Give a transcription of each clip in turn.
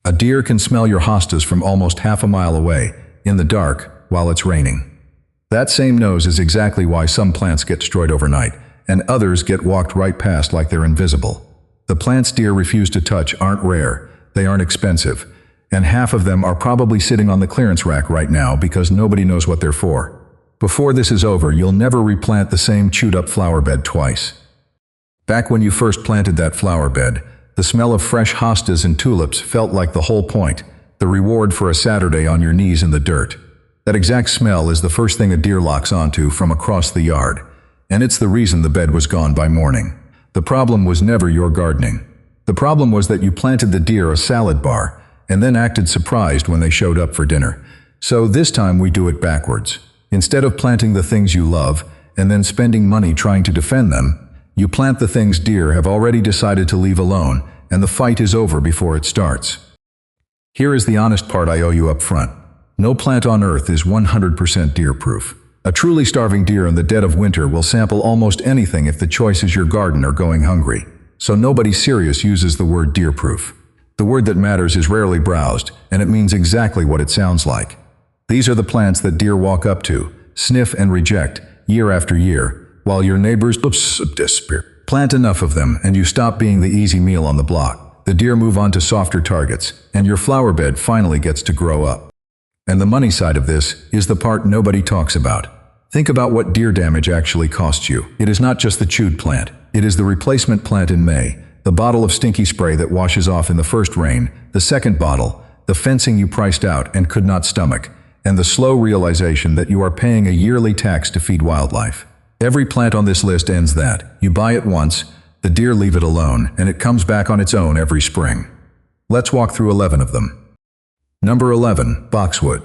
A deer can smell your hostas from almost half a mile away, in the dark, while it's raining. That same nose is exactly why some plants get destroyed overnight, and others get walked right past like they're invisible. The plants deer refuse to touch aren't rare, they aren't expensive, and half of them are probably sitting on the clearance rack right now because nobody knows what they're for. Before this is over, you'll never replant the same chewed-up flower bed twice. Back when you first planted that flower bed, the smell of fresh hostas and tulips felt like the whole point, the reward for a Saturday on your knees in the dirt. That exact smell is the first thing a deer locks onto from across the yard, and it's the reason the bed was gone by morning. The problem was never your gardening. The problem was that you planted the deer a salad bar, and then acted surprised when they showed up for dinner. So this time we do it backwards. Instead of planting the things you love, and then spending money trying to defend them, you plant the things deer have already decided to leave alone, and the fight is over before it starts. Here is the honest part I owe you up front. No plant on earth is 100% deer-proof. A truly starving deer in the dead of winter will sample almost anything if the choice is your garden or going hungry. So nobody serious uses the word deer-proof. The word that matters is rarely browsed, and it means exactly what it sounds like. These are the plants that deer walk up to, sniff and reject, year after year, while your neighbors disappear. Plant enough of them, and you stop being the easy meal on the block. The deer move on to softer targets, and your flower bed finally gets to grow up. And the money side of this is the part nobody talks about. Think about what deer damage actually costs you. It is not just the chewed plant. It is the replacement plant in May, the bottle of stinky spray that washes off in the first rain, the second bottle, the fencing you priced out and could not stomach, and the slow realization that you are paying a yearly tax to feed wildlife. Every plant on this list ends that. You buy it once, the deer leave it alone, and it comes back on its own every spring. Let's walk through 11 of them. Number 11, boxwood.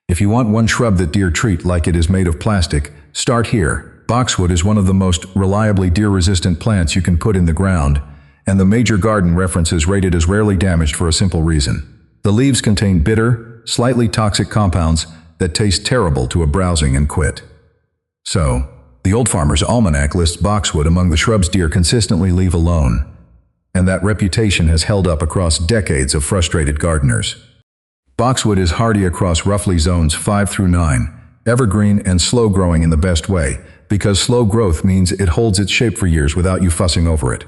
If you want one shrub that deer treat like it is made of plastic, start here. Boxwood is one of the most reliably deer-resistant plants you can put in the ground, and the major garden references rate it as rarely damaged for a simple reason. The leaves contain bitter, slightly toxic compounds that taste terrible to a browsing and quit. So, the Old Farmer's Almanac lists boxwood among the shrubs deer consistently leave alone, and that reputation has held up across decades of frustrated gardeners. Boxwood is hardy across roughly zones 5 through 9, evergreen and slow growing in the best way, because slow growth means it holds its shape for years without you fussing over it.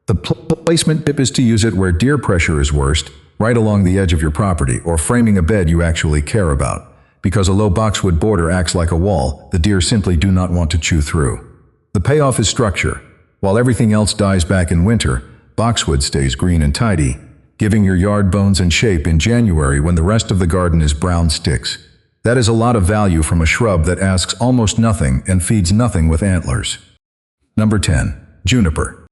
The placement tip is to use it where deer pressure is worst, right along the edge of your property, or framing a bed you actually care about. Because a low boxwood border acts like a wall, the deer simply do not want to chew through. The payoff is structure. While everything else dies back in winter, boxwood stays green and tidy, giving your yard bones and shape in January when the rest of the garden is brown sticks. That is a lot of value from a shrub that asks almost nothing and feeds nothing with antlers. Number 10, juniper.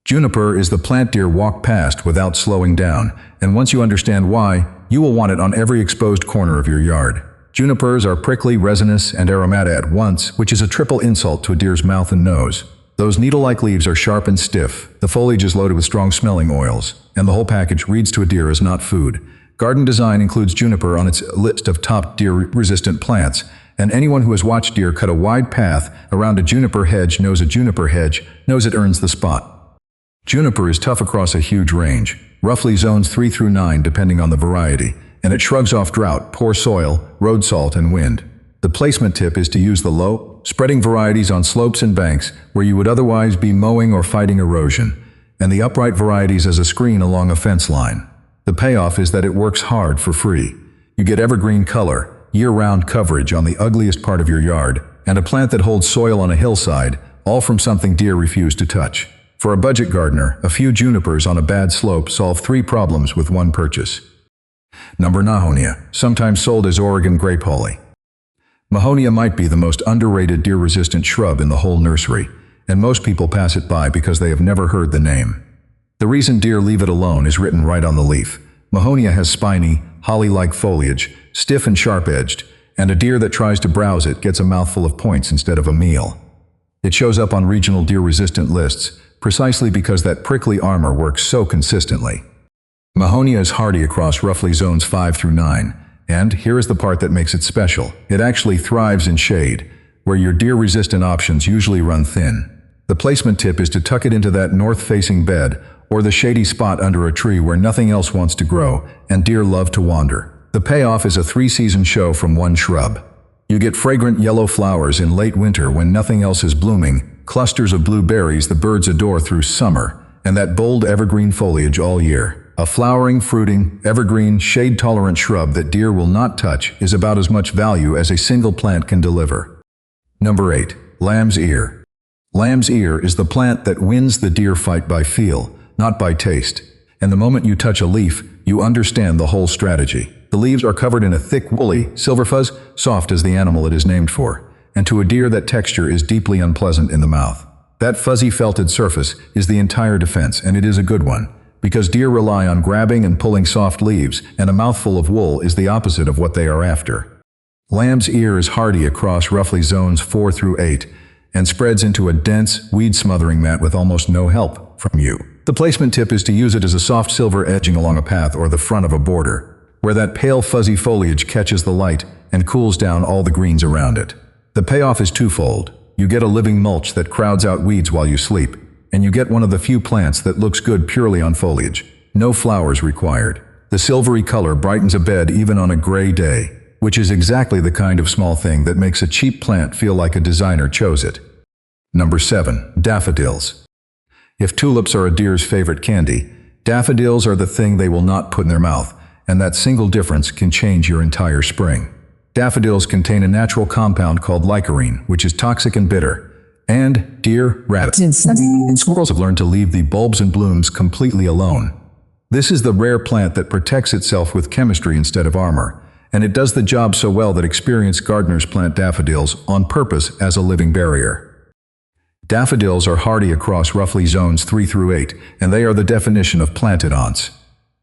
Juniper is the plant deer walk past without slowing down, and once you understand why, you will want it on every exposed corner of your yard. Junipers are prickly, resinous, and aromatic at once, which is a triple insult to a deer's mouth and nose. Those needle-like leaves are sharp and stiff, the foliage is loaded with strong-smelling oils, and the whole package reads to a deer as not food. Garden design includes juniper on its list of top deer-resistant plants, and anyone who has watched deer cut a wide path around a juniper hedge knows it earns the spot. Juniper is tough across a huge range, roughly zones 3 through 9 depending on the variety, and it shrugs off drought, poor soil, road salt, and wind. The placement tip is to use the low, spreading varieties on slopes and banks where you would otherwise be mowing or fighting erosion, and the upright varieties as a screen along a fence line. The payoff is that it works hard for free. You get evergreen color, year-round coverage on the ugliest part of your yard, and a plant that holds soil on a hillside, all from something deer refuse to touch. For a budget gardener, a few junipers on a bad slope solve 3 problems with one purchase. Number 9, Mahonia, sometimes sold as Oregon grape holly. Mahonia might be the most underrated deer-resistant shrub in the whole nursery, and most people pass it by because they have never heard the name. The reason deer leave it alone is written right on the leaf. Mahonia has spiny, holly-like foliage, stiff and sharp-edged, and a deer that tries to browse it gets a mouthful of points instead of a meal. It shows up on regional deer-resistant lists, precisely because that prickly armor works so consistently. Mahonia is hardy across roughly zones 5 through 9, and here is the part that makes it special. It actually thrives in shade, where your deer-resistant options usually run thin. The placement tip is to tuck it into that north-facing bed, or the shady spot under a tree where nothing else wants to grow, and deer love to wander. The payoff is a 3-season show from one shrub. You get fragrant yellow flowers in late winter when nothing else is blooming, clusters of blue berries the birds adore through summer, and that bold evergreen foliage all year. A flowering, fruiting, evergreen, shade-tolerant shrub that deer will not touch is about as much value as a single plant can deliver. Number 8. Lamb's ear. Lamb's ear is the plant that wins the deer fight by feel, not by taste. And the moment you touch a leaf, you understand the whole strategy. The leaves are covered in a thick, woolly, silver fuzz, soft as the animal it is named for, and to a deer that texture is deeply unpleasant in the mouth. That fuzzy felted surface is the entire defense, and it is a good one, because deer rely on grabbing and pulling soft leaves, and a mouthful of wool is the opposite of what they are after. Lamb's ear is hardy across roughly zones 4 through 8, and spreads into a dense, weed-smothering mat with almost no help from you. The placement tip is to use it as a soft silver edging along a path or the front of a border, where that pale fuzzy foliage catches the light and cools down all the greens around it. The payoff is twofold. You get a living mulch that crowds out weeds while you sleep, and you get one of the few plants that looks good purely on foliage. No flowers required. The silvery color brightens a bed even on a gray day, which is exactly the kind of small thing that makes a cheap plant feel like a designer chose it. Number 7. Daffodils. If tulips are a deer's favorite candy, daffodils are the thing they will not put in their mouth, and that single difference can change your entire spring. Daffodils contain a natural compound called licorine, which is toxic and bitter, and deer, rabbits, and squirrels have learned to leave the bulbs and blooms completely alone. This is the rare plant that protects itself with chemistry instead of armor, and it does the job so well that experienced gardeners plant daffodils on purpose as a living barrier. Daffodils are hardy across roughly zones 3 through 8, and they are the definition of planted aunts.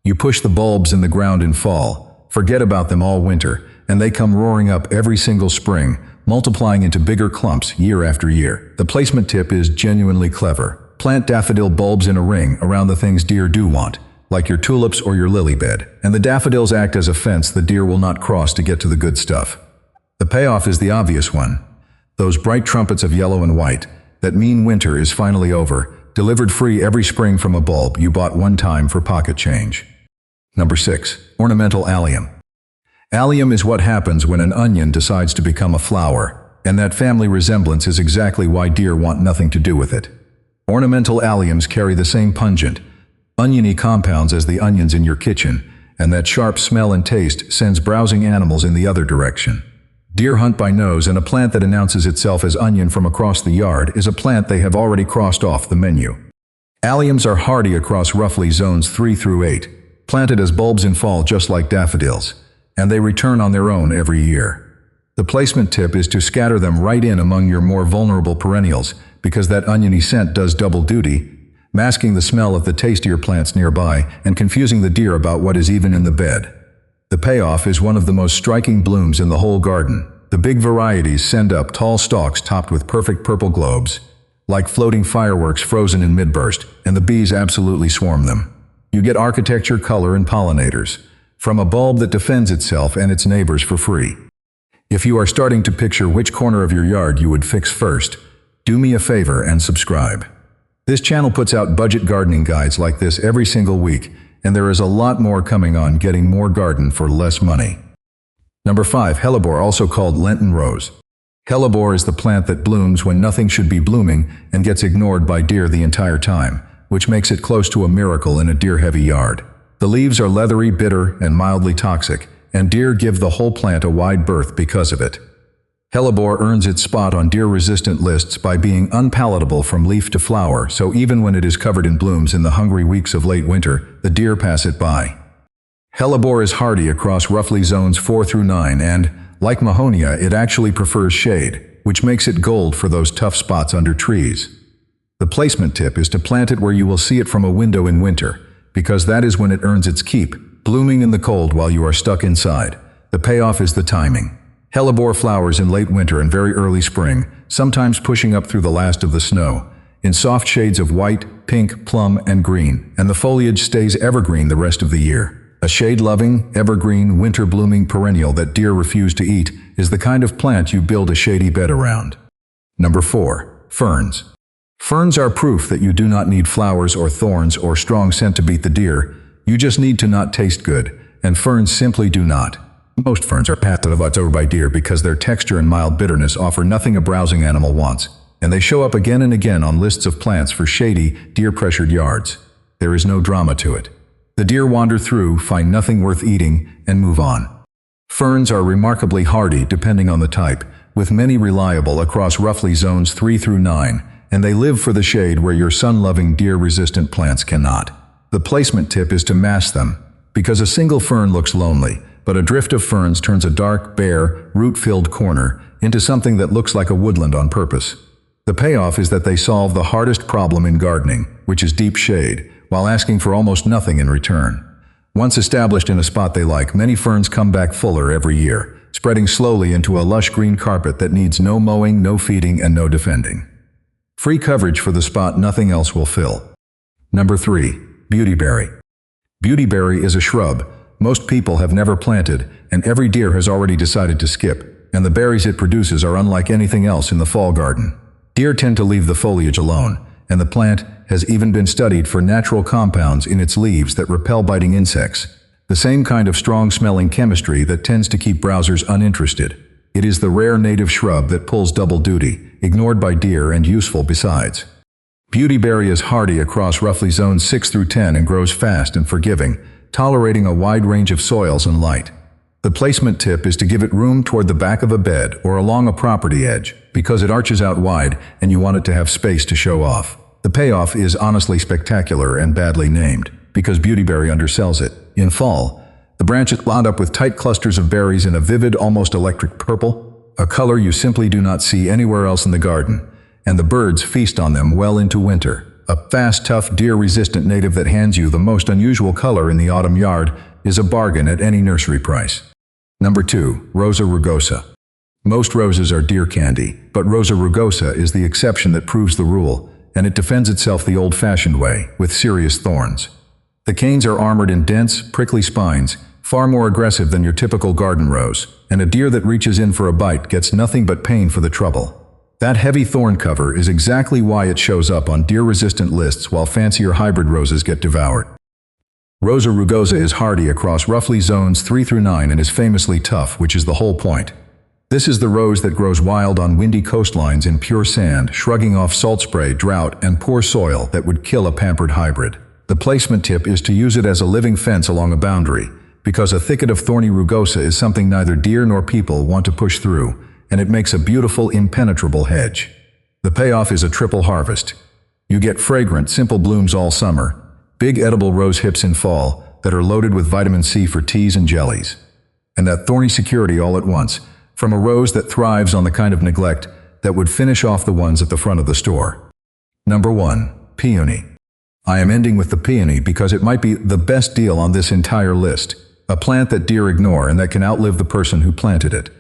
You push the bulbs in the ground in fall, forget about them all winter, and they come roaring up every single spring, multiplying into bigger clumps year after year. The placement tip is genuinely clever. Plant daffodil bulbs in a ring around the things deer do want, like your tulips or your lily bed, and the daffodils act as a fence the deer will not cross to get to the good stuff. The payoff is the obvious one. Those bright trumpets of yellow and white, that mean winter is finally over, delivered free every spring from a bulb you bought one time for pocket change. Number 6. Ornamental allium. Allium is what happens when an onion decides to become a flower, and that family resemblance is exactly why deer want nothing to do with it. Ornamental alliums carry the same pungent, oniony compounds as the onions in your kitchen, and that sharp smell and taste sends browsing animals in the other direction. Deer hunt by nose, and a plant that announces itself as onion from across the yard is a plant they have already crossed off the menu. Alliums are hardy across roughly zones 3 through 8, planted as bulbs in fall just like daffodils, and they return on their own every year. The placement tip is to scatter them right in among your more vulnerable perennials, because that oniony scent does double duty, masking the smell of the tastier plants nearby and confusing the deer about what is even in the bed. The payoff is one of the most striking blooms in the whole garden. The big varieties send up tall stalks topped with perfect purple globes, like floating fireworks frozen in midburst, and the bees absolutely swarm them. You get architecture, color, and pollinators from a bulb that defends itself and its neighbors for free. If you are starting to picture which corner of your yard you would fix first, do me a favor and subscribe. This channel puts out budget gardening guides like this every single week, and there is a lot more coming on getting more garden for less money. Number 5. Hellebore, also called Lenten rose. Hellebore is the plant that blooms when nothing should be blooming and gets ignored by deer the entire time, which makes it close to a miracle in a deer-heavy yard. The leaves are leathery, bitter, and mildly toxic, and deer give the whole plant a wide berth because of it. Hellebore earns its spot on deer-resistant lists by being unpalatable from leaf to flower, so even when it is covered in blooms in the hungry weeks of late winter, the deer pass it by. Hellebore is hardy across roughly zones 4 through 9 and, like Mahonia, it actually prefers shade, which makes it gold for those tough spots under trees. The placement tip is to plant it where you will see it from a window in winter, because that is when it earns its keep, blooming in the cold while you are stuck inside. The payoff is the timing. Hellebore flowers in late winter and very early spring, sometimes pushing up through the last of the snow, in soft shades of white, pink, plum, and green, and the foliage stays evergreen the rest of the year. A shade-loving, evergreen, winter-blooming perennial that deer refuse to eat is the kind of plant you build a shady bed around. Number 4. Ferns. Ferns are proof that you do not need flowers or thorns or strong scent to beat the deer. You just need to not taste good, and ferns simply do not. Most ferns are passed over by deer because their texture and mild bitterness offer nothing a browsing animal wants, and they show up again and again on lists of plants for shady, deer-pressured yards. There is no drama to it. The deer wander through, find nothing worth eating, and move on. Ferns are remarkably hardy depending on the type, with many reliable across roughly zones 3 through 9, and they live for the shade where your sun-loving deer-resistant plants cannot. The placement tip is to mass them, because a single fern looks lonely, but a drift of ferns turns a dark, bare, root-filled corner into something that looks like a woodland on purpose. The payoff is that they solve the hardest problem in gardening, which is deep shade, while asking for almost nothing in return. Once established in a spot they like, many ferns come back fuller every year, spreading slowly into a lush green carpet that needs no mowing, no feeding, and no defending. Free coverage for the spot nothing else will fill. Number 3. Beautyberry. Beautyberry is a shrub most people have never planted, and every deer has already decided to skip, and the berries it produces are unlike anything else in the fall garden. Deer tend to leave the foliage alone, and the plant has even been studied for natural compounds in its leaves that repel biting insects, the same kind of strong-smelling chemistry that tends to keep browsers uninterested. It is the rare native shrub that pulls double duty, ignored by deer and useful besides. Beautyberry is hardy across roughly zones 6 through 10 and grows fast and forgiving, tolerating a wide range of soils and light. The placement tip is to give it room toward the back of a bed or along a property edge, because it arches out wide and you want it to have space to show off. The payoff is honestly spectacular and badly named, because beautyberry undersells it. In fall, the branches lined up with tight clusters of berries in a vivid, almost electric purple, a color you simply do not see anywhere else in the garden, and the birds feast on them well into winter. A fast, tough, deer-resistant native that hands you the most unusual color in the autumn yard is a bargain at any nursery price. Number 2. Rosa rugosa. Most roses are deer candy, but Rosa rugosa is the exception that proves the rule, and it defends itself the old-fashioned way, with serious thorns. The canes are armored in dense, prickly spines, far more aggressive than your typical garden rose, and a deer that reaches in for a bite gets nothing but pain for the trouble. That heavy thorn cover is exactly why it shows up on deer-resistant lists while fancier hybrid roses get devoured. Rosa rugosa is hardy across roughly zones 3 through 9 and is famously tough, which is the whole point. This is the rose that grows wild on windy coastlines in pure sand, shrugging off salt spray, drought, and poor soil that would kill a pampered hybrid. The placement tip is to use it as a living fence along a boundary, because a thicket of thorny rugosa is something neither deer nor people want to push through, and it makes a beautiful, impenetrable hedge. The payoff is a triple harvest. You get fragrant, simple blooms all summer, big edible rose hips in fall that are loaded with vitamin C for teas and jellies, and that thorny security all at once, from a rose that thrives on the kind of neglect that would finish off the ones at the front of the store. Number 1. Peony. I am ending with the peony because it might be the best deal on this entire list, a plant that deer ignore and that can outlive the person who planted it.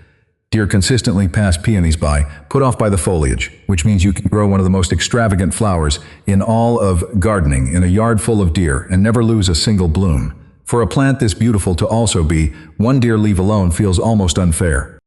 Deer consistently pass peonies by, put off by the foliage, which means you can grow one of the most extravagant flowers in all of gardening in a yard full of deer and never lose a single bloom. For a plant this beautiful to also be one deer leave alone feels almost unfair.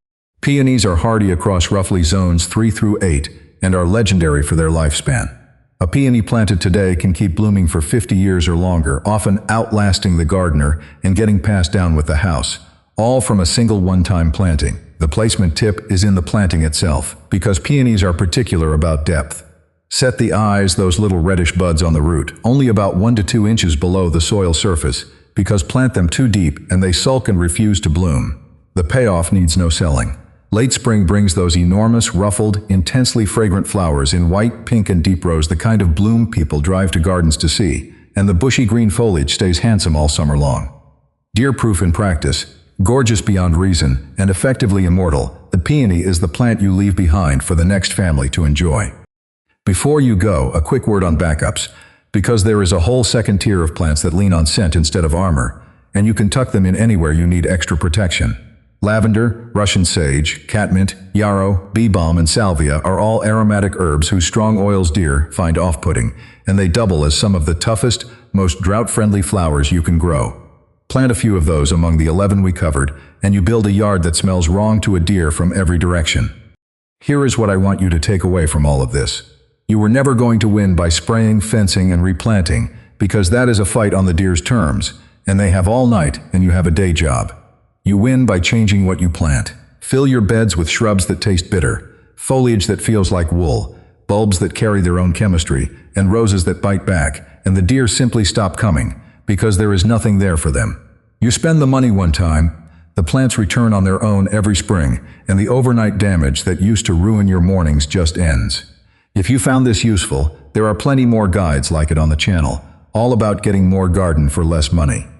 Peonies are hardy across roughly zones 3 through 8 and are legendary for their lifespan. A peony planted today can keep blooming for 50 years or longer, often outlasting the gardener and getting passed down with the house, all from a single one-time planting. The placement tip is in the planting itself, because peonies are particular about depth. Set the eyes, those little reddish buds on the root, only about 1 to 2 inches below the soil surface, because plant them too deep and they sulk and refuse to bloom. The payoff needs no selling. Late spring brings those enormous, ruffled, intensely fragrant flowers in white, pink, and deep rose, the kind of bloom people drive to gardens to see, and the bushy green foliage stays handsome all summer long. Deer-proof in practice, gorgeous beyond reason, and effectively immortal, the peony is the plant you leave behind for the next family to enjoy. Before you go, a quick word on backups, because there is a whole second tier of plants that lean on scent instead of armor, and you can tuck them in anywhere you need extra protection. Lavender, Russian sage, catmint, yarrow, bee balm, and salvia are all aromatic herbs whose strong oils deer find off-putting, and they double as some of the toughest, most drought-friendly flowers you can grow. Plant a few of those among the 11 we covered, and you build a yard that smells wrong to a deer from every direction. Here is what I want you to take away from all of this. You were never going to win by spraying, fencing, and replanting, because that is a fight on the deer's terms, and they have all night and you have a day job. You win by changing what you plant. Fill your beds with shrubs that taste bitter, foliage that feels like wool, bulbs that carry their own chemistry, and roses that bite back, and the deer simply stop coming, because there is nothing there for them. You spend the money one time, the plants return on their own every spring, and the overnight damage that used to ruin your mornings just ends. If you found this useful, there are plenty more guides like it on the channel, all about getting more garden for less money.